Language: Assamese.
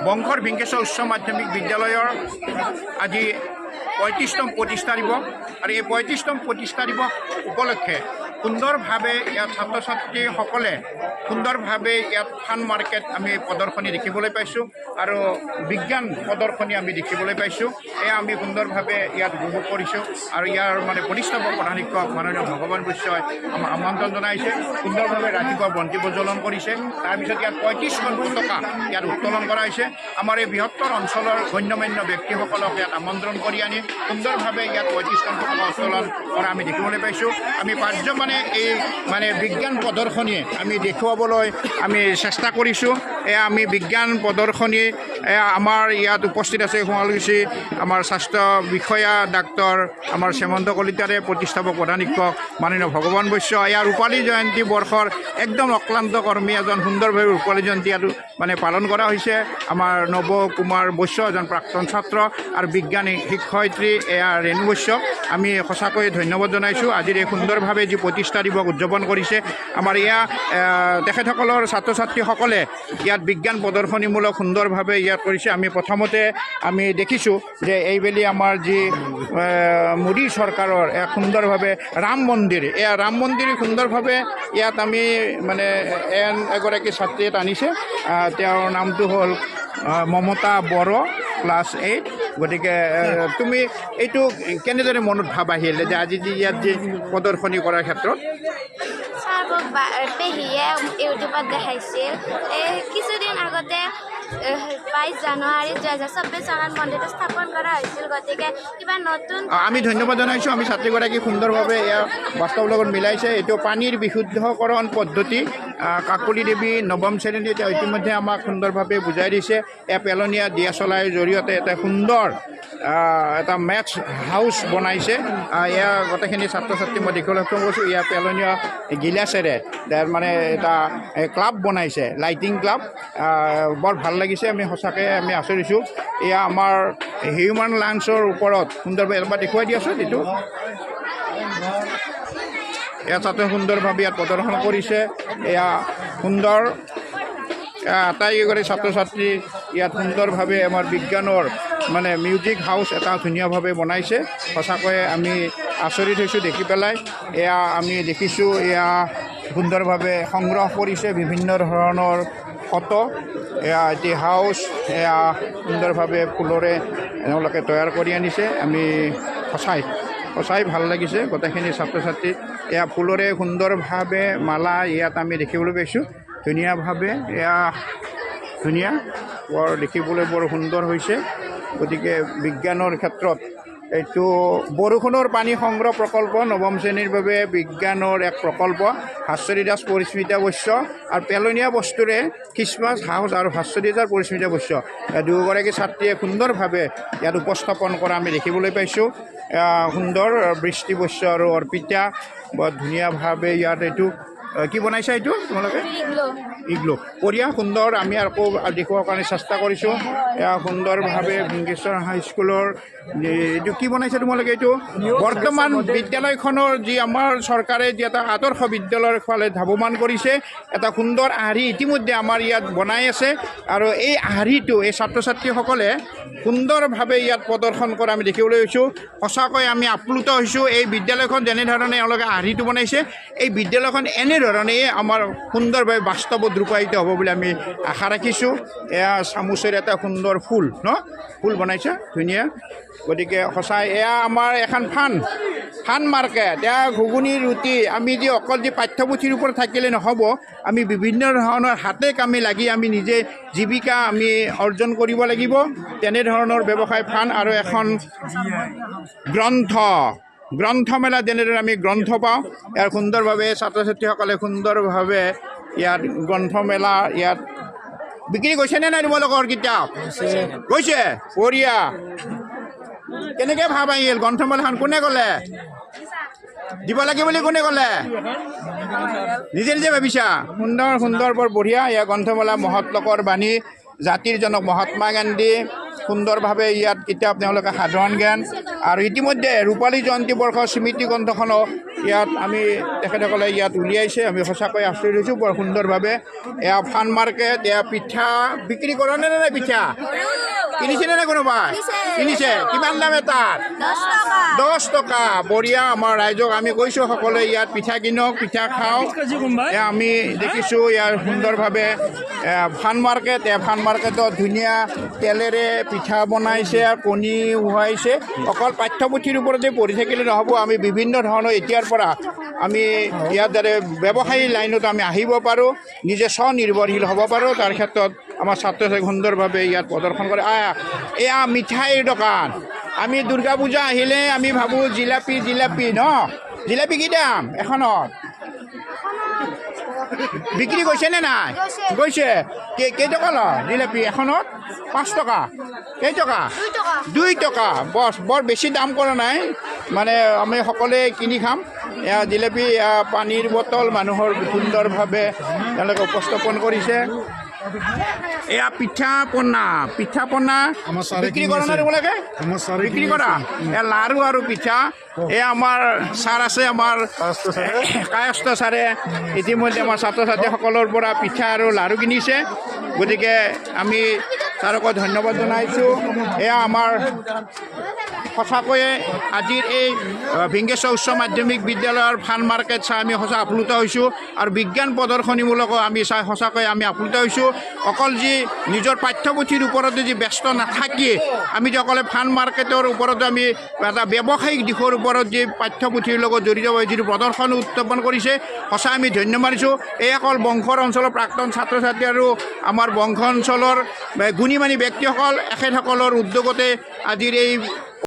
বংশৰ ভিংকেশ্বৰ উচ্চ মাধ্যমিক বিদ্যালয়ৰ আজি 35তম প্ৰতিষ্ঠা দিৱস আৰু এই 35তম প্ৰতিষ্ঠা দিৱস উপলক্ষে সুন্দৰভাৱে ইয়াত ছাত্ৰ ছাত্ৰীসকলে সুন্দৰভাৱে ইয়াত ফান মাৰ্কেট আমি প্ৰদৰ্শনী দেখিবলৈ পাইছোঁ আৰু বিজ্ঞান প্ৰদৰ্শনী আমি দেখিবলৈ পাইছোঁ। এয়া আমি সুন্দৰভাৱে ইয়াত উপভোগ কৰিছোঁ আৰু ইয়াৰ মানে প্ৰতিষ্ঠাপক প্ৰধান শিক্ষক মাননীয় ভগৱান বৈশ্যই আমাক আমন্ত্ৰণ জনাইছে। সুন্দৰভাৱে ৰাতিপুৱা বন্তি প্ৰজ্বলন কৰিছে। তাৰপিছত ইয়াত 35খন পতাকা ইয়াত উত্তোলন কৰা হৈছে। আমাৰ এই বৃহত্তৰ অঞ্চলৰ গণ্যমান্য ব্যক্তিসকলক ইয়াত আমন্ত্ৰণ কৰি আনি সুন্দৰভাৱে ইয়াত 35খন পতাকা উত্তোলন কৰা আমি দেখিবলৈ পাইছোঁ। আমি পাৰ্যমানে এই মানে বিজ্ঞান প্ৰদৰ্শনীয়ে আমি দেখুৱাবলৈ আমি চেষ্টা কৰিছোঁ। এয়া আমি বিজ্ঞান প্ৰদৰ্শনী আমাৰ ইয়াত উপস্থিত আছে শুৱালকুছি আমাৰ স্বাস্থ্য বিষয়া ডাক্তৰ আমাৰ শ্যামন্ত কলিতাৰে, প্ৰতিষ্ঠাপক প্ৰধান শিক্ষক মাননীয় ভগৱান বৈশ্য, ইয়াৰ ৰূপালী জয়ন্তী বৰ্ষৰ একদম অক্লান্ত কৰ্মী এজন সুন্দৰভাৱে ৰূপালী জয়ন্তী আৰু মানে পালন কৰা হৈছে। আমাৰ নৱ কুমাৰ বৈশ্য এজন প্ৰাক্তন ছাত্ৰ আৰু বিজ্ঞানী শিক্ষয়িত্ৰী এয়া ৰেণু বৈশ্য, আমি সঁচাকৈ ধন্যবাদ জনাইছোঁ। আজিৰ এই সুন্দৰভাৱে যি প্ৰতিষ্ঠা দিৱস উদযাপন কৰিছে আমাৰ এয়া তেখেতসকলৰ ছাত্ৰ ছাত্ৰীসকলে ইয়াত বিজ্ঞান প্ৰদৰ্শনীমূলক সুন্দৰভাৱে ইয়াত কৰিছে। আমি প্ৰথমতে আমি দেখিছোঁ যে এইবেলি আমাৰ যি মোদী চৰকাৰৰ এক সুন্দৰভাৱে ৰাম মন্দিৰ, এয়া ৰাম মন্দিৰ সুন্দৰভাৱে ইয়াত আমি মানে এগৰাকী ছাত্ৰীয়ে আনিছে। তেওঁৰ নামটো হ'ল মমতা বড়ো, ক্লাছ 8। গতিকে তুমি এইটো কেনেদৰে মনত ভাৱ আহিলে যে আজি যি ইয়াত যি প্ৰদৰ্শনী কৰাৰ ক্ষেত্ৰত? ছাৰক পেহীয়ে ইউটিউবত দেখাইছিল। এই কিছুদিন আগতে 22 জানুৱাৰী 2024 চনত মন্দিৰটো স্থাপন কৰা হৈছিল। গতিকে কিবা নতুন আমি ধন্যবাদ জনাইছোঁ। আমি ছাত্ৰীগৰাকী সুন্দৰভাৱে এয়া বাস্তৱৰ লগত মিলাইছে। এইটো পানীৰ বিশুদ্ধকৰণ পদ্ধতি। কাকলি দেৱী নৱম শ্ৰেণীত এতিয়া ইতিমধ্যে আমাক সুন্দৰভাৱে বুজাই দিছে। এয়া পেলনীয়া দিয়া চলাইৰ জৰিয়তে এটা সুন্দৰ এটা মেথছ হাউচ বনাইছে। এয়া গোটেইখিনি ছাত্ৰ ছাত্ৰী মই দেখিবলৈ সক্ষম কৰিছোঁ। এয়া পেলনীয়া গিলাচেৰে মানে এটা ক্লাব বনাইছে, লাইটিং ক্লাব। বৰ ভাল লাগিছে। আমি সঁচাকৈ আমি আচৰিছোঁ। এয়া আমাৰ হিউমেন লাংছৰ ওপৰত সুন্দৰভাৱে এবাৰ দেখুৱাই দিয়াচোন। এইটো এয়া ছাত্ৰ সুন্দৰভাৱে ইয়াত প্ৰদৰ্শন কৰিছে। এয়া সুন্দৰ আটাইকেইগৰাকী ছাত্ৰ ছাত্ৰী ইয়াত সুন্দৰভাৱে আমাৰ বিজ্ঞানৰ মানে মিউজিক হাউচ এটা ধুনীয়াভাৱে বনাইছে। সঁচাকৈয়ে আমি আচৰিত হৈছোঁ দেখি পেলাই। এয়া আমি দেখিছোঁ এয়া সুন্দৰভাৱে সংগ্ৰহ কৰিছে বিভিন্ন ধৰণৰ ফটো। এয়া এটি হাউচ, এয়া সুন্দৰভাৱে ফুলৰে তেওঁলোকে তৈয়াৰ কৰি আনিছে। আমি সঁচাই ভাল লাগিছে গোটেইখিনি ছাত্ৰ ছাত্ৰী। এয়া ফুলৰে সুন্দৰভাৱে মালা ইয়াত আমি দেখিবলৈ পাইছোঁ ধুনীয়াভাৱে। এয়া ধুনীয়া, বৰ দেখিবলৈ বৰ সুন্দৰ হৈছে। গতিকে বিজ্ঞানৰ ক্ষেত্ৰত এইটো বৰষুণৰ পানী সংগ্ৰহ প্ৰকল্প নৱম শ্ৰেণীৰ বাবে বিজ্ঞানৰ এক প্ৰকল্প। ভাস্বতী দাস, পৰিস্মিতা বৈশ্য আৰু পেলনীয়া বস্তুৰে খ্ৰীষ্টমাছ হাউচ আৰু ভাস্বতী দাস, পৰিস্মিতা বৈশ্য দুয়োগৰাকী ছাত্ৰীয়ে সুন্দৰভাৱে ইয়াত উপস্থাপন কৰা আমি দেখিবলৈ পাইছোঁ। সুন্দৰ বৃষ্টি বৈশ্য আৰু অৰ্পিতা বৰ ধুনীয়াভাৱে ইয়াত এইটো কি বনাইছা এইটো তোমালোকে? ইগলো বঢ়িয়া সুন্দৰ। আমি আকৌ দেখুৱাৰ কাৰণে চেষ্টা কৰিছোঁ। এয়া সুন্দৰভাৱে ভিংকেশ্বৰ হাইস্কুলৰ এইটো কি বনাইছে তোমালোকে? এইটো বৰ্তমান বিদ্যালয়খনৰ যি আমাৰ চৰকাৰে যি এটা আদৰ্শ বিদ্যালয়ৰ ফালে ধাৱমান কৰিছে, এটা সুন্দৰ আৰ্হি ইতিমধ্যে আমাৰ ইয়াত বনাই আছে। আৰু এই আৰ্হিটো এই ছাত্ৰ ছাত্ৰীসকলে সুন্দৰভাৱে ইয়াত প্ৰদৰ্শন কৰা আমি দেখিবলৈ পাইছোঁ। সঁচাকৈ আমি আপ্লুত হৈছোঁ। এই বিদ্যালয়খন যেনেধৰণে এওঁলোকে আৰ্হিটো বনাইছে, এই বিদ্যালয়খন এনেধৰণেই আমাৰ সুন্দৰভাৱে বাস্তৱত ৰূপায়িত হ'ব বুলি আমি আশা ৰাখিছোঁ। এয়া চামুচেৰ এটা সুন্দৰ ফুল ফুল বনাইছে ধুনীয়া। গতিকে সঁচাই এয়া আমাৰ এখন ফান মাৰ্কেট। এয়া ঘুগুনি ৰুটি। আমি যি অকল যি পাঠ্যপুথিৰ ওপৰত থাকিলে নহ'ব, আমি বিভিন্ন ধৰণৰ হাতে কামে লাগি আমি নিজে জীৱিকা আমি অৰ্জন কৰিব লাগিব। তেনেধৰণৰ ব্যৱসায় ফান আৰু এখন গ্ৰন্থমেলা যেনেদৰে আমি গ্ৰন্থ পাওঁ, ইয়াৰ সুন্দৰভাৱে ছাত্ৰ ছাত্ৰীসকলে সুন্দৰভাৱে ইয়াত গ্ৰন্থমেলা ইয়াত বিক্ৰী কৰিছেনে নাই? তোমালোকৰ কিতাপ গৈছে? বঢ়িয়া। কেনেকৈ ভাৱ আহিল গ্ৰন্থমেলাখন? কোনে ক'লে দিব লাগে বুলি? কোনে ক'লে? নিজে ভাবিছা? সুন্দৰ বৰ বঢ়িয়া। এয়া গ্ৰন্থমেলা মহৎ লোকৰ বাণী, জাতিৰ জনক মহাত্মা গান্ধী সুন্দৰভাৱে ইয়াত কিতাপ তেওঁলোকে সাধাৰণ জ্ঞান আৰু ইতিমধ্যে ৰূপালী জয়ন্তী বৰ্ষৰ স্মৃতি গ্ৰন্থখনো ইয়াত আমি তেখেতসকলে ইয়াত উলিয়াইছে আমি সঁচাকৈ আচৰিত হৈছোঁ বৰ সুন্দৰভাৱে এয়া ফান মাৰ্কেট এয়া পিঠা বিক্ৰী কৰে নে নাই পিঠা কিনিছেনে নে কোনোবা কিনিছে কিমান দাম এটাত 10 টকা বঢ়িয়া আমাৰ ৰাইজক আমি কৈছোঁ সকলোৱে ইয়াত পিঠা কিনক পিঠা খাওক এয়া আমি দেখিছোঁ ইয়াৰ সুন্দৰভাৱে ফান মাৰ্কেট ফান মাৰ্কেটত ধুনীয়া তেলেৰে পিঠা বনাইছে কণী উহাইছে অকল পাঠ্যপুথিৰ ওপৰতে পঢ়ি থাকিলে নহ'ব আমি বিভিন্ন ধৰণৰ এতিয়াৰ পৰা আমি ইয়াৰ দ্বাৰা ব্যৱসায়ী লাইনত আমি আহিব পাৰোঁ নিজে স্বনিৰ্ভৰশীল হ'ব পাৰোঁ তাৰ ক্ষেত্ৰত আমাৰ ছাত্ৰ ছাত্ৰীক সুন্দৰভাৱে ইয়াত প্ৰদৰ্শন কৰে এয়া মিঠাইৰ দোকান আমি দুৰ্গা পূজা আহিলে আমি ভাবোঁ জিলাপি ন জিলাপি কি দাম এখনত বিক্ৰী গৈছেনে নাই গৈছে কেইটকা লয় জিলাপি এখনত 5 টকা কেইটকা 2 টকা বৰ বেছি দাম কৰা নাই মানে আমি সকলোৱে কিনি খাম এয়া জিলাপি পানীৰ বটল মানুহৰ সুন্দৰভাৱে তেওঁলোকে উপস্থাপন কৰিছে এয়া পিঠা পনা বিক্ৰী কৰা নাই তোমালোকে বিক্ৰী কৰা এয়া লাৰু আৰু পিঠা এয়া আমাৰ ছাৰ আছে আমাৰ কায়স্থ ছাৰে ইতিমধ্যে আমাৰ ছাত্ৰ ছাত্ৰীসকলৰ পৰা পিঠা আৰু লাৰু কিনিছে গতিকে আমি ছাৰকো ধন্যবাদ জনাইছোঁ এয়া আমাৰ সঁচাকৈয়ে আজিৰ এই ভিংগেশ্বৰ উচ্চ মাধ্যমিক বিদ্যালয়ৰ ফান মাৰ্কেট চাই আমি সঁচা আপ্লুত হৈছোঁ আৰু বিজ্ঞান প্ৰদৰ্শনীমূলকো আমি চাই সঁচাকৈ আমি আপ্লুত হৈছোঁ অকল যি নিজৰ পাঠ্যপুথিৰ ওপৰতে যি ব্যস্ত নাথাকি আমি যে অকলে ফান মাৰ্কেটৰ ওপৰত আমি এটা ব্যৱসায়িক দিশৰ ওপৰত যি পাঠ্যপুথিৰ লগত জড়িত হৈ যিটো প্ৰদৰ্শন উত্থাপন কৰিছে সঁচাই আমি ধন্য মানিছোঁ এই অকল বংশৰ অঞ্চলৰ প্ৰাক্তন ছাত্ৰ ছাত্ৰী আৰু আমাৰ বংশ অঞ্চলৰ গুণী মানী ব্যক্তিসকল এখেতসকলৰ উদ্যোগতে আজিৰ এই